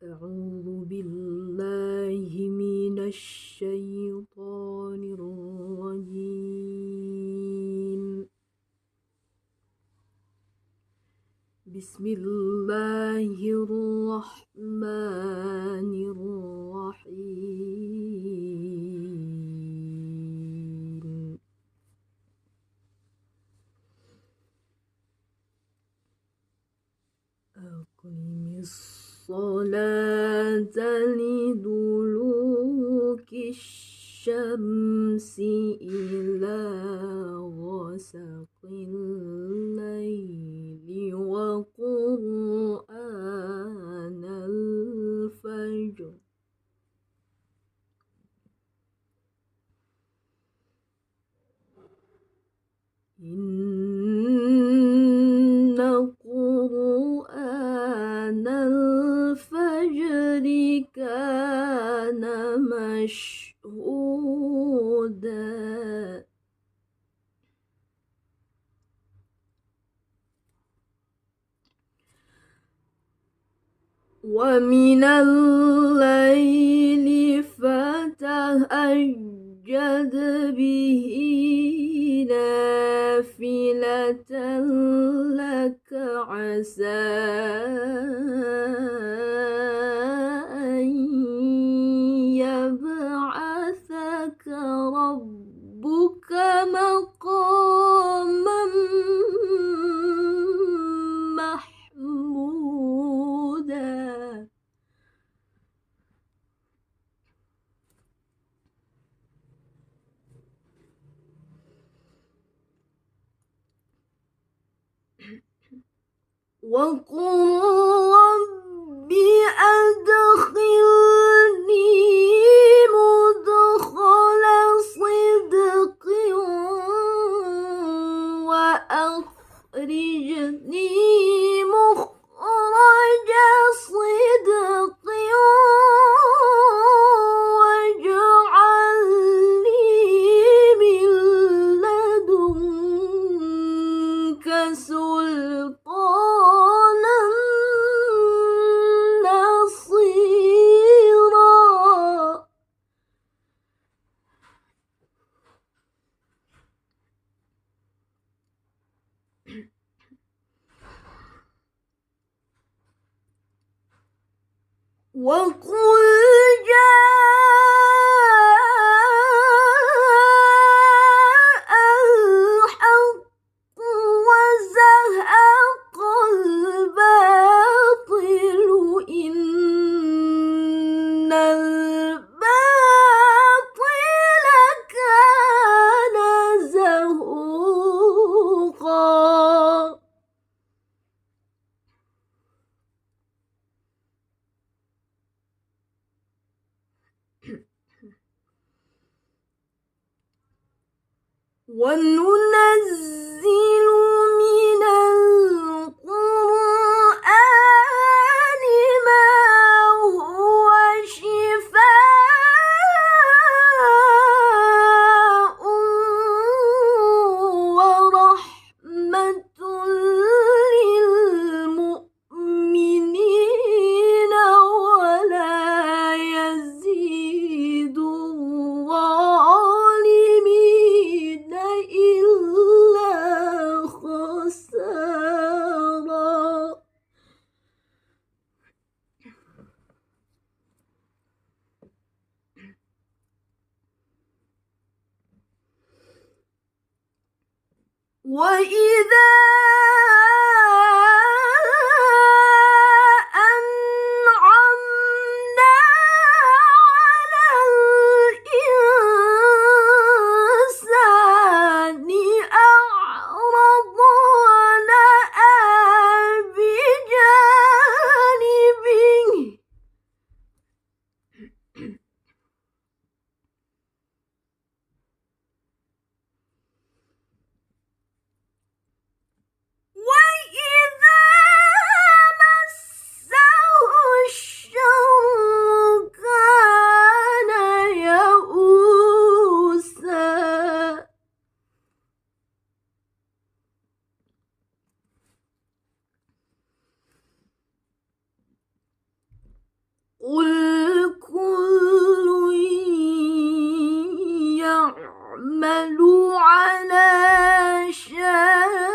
أعوذ بالله من الشيطان الرجيم. بسم الله الرحمن الرحيم. أقم الصلاة لدلوك الشمس إلى غسق الليل وقرآن الفجر إن قرآن الفجر كان مشهودا ومن الليل فتهجد به نافلة لك عسى أن يبعثك ربك مقاما محمودا وقل رب أدخلني مدخل صدق وأخرجني مخرج صدق واجعل لي من لدنك سلطانا نصيرا وقل جاء الحق وزهق الباطل إن الباطل كان زهوقا وننزل من القرآن ما هو شفاء ورحمة للمؤمنين ولا يزيد الظالمين إلا خسارا وإذا أنعمنا على الإنسان أعرض ونأى بجانبه قل كل يعمل على شاكلته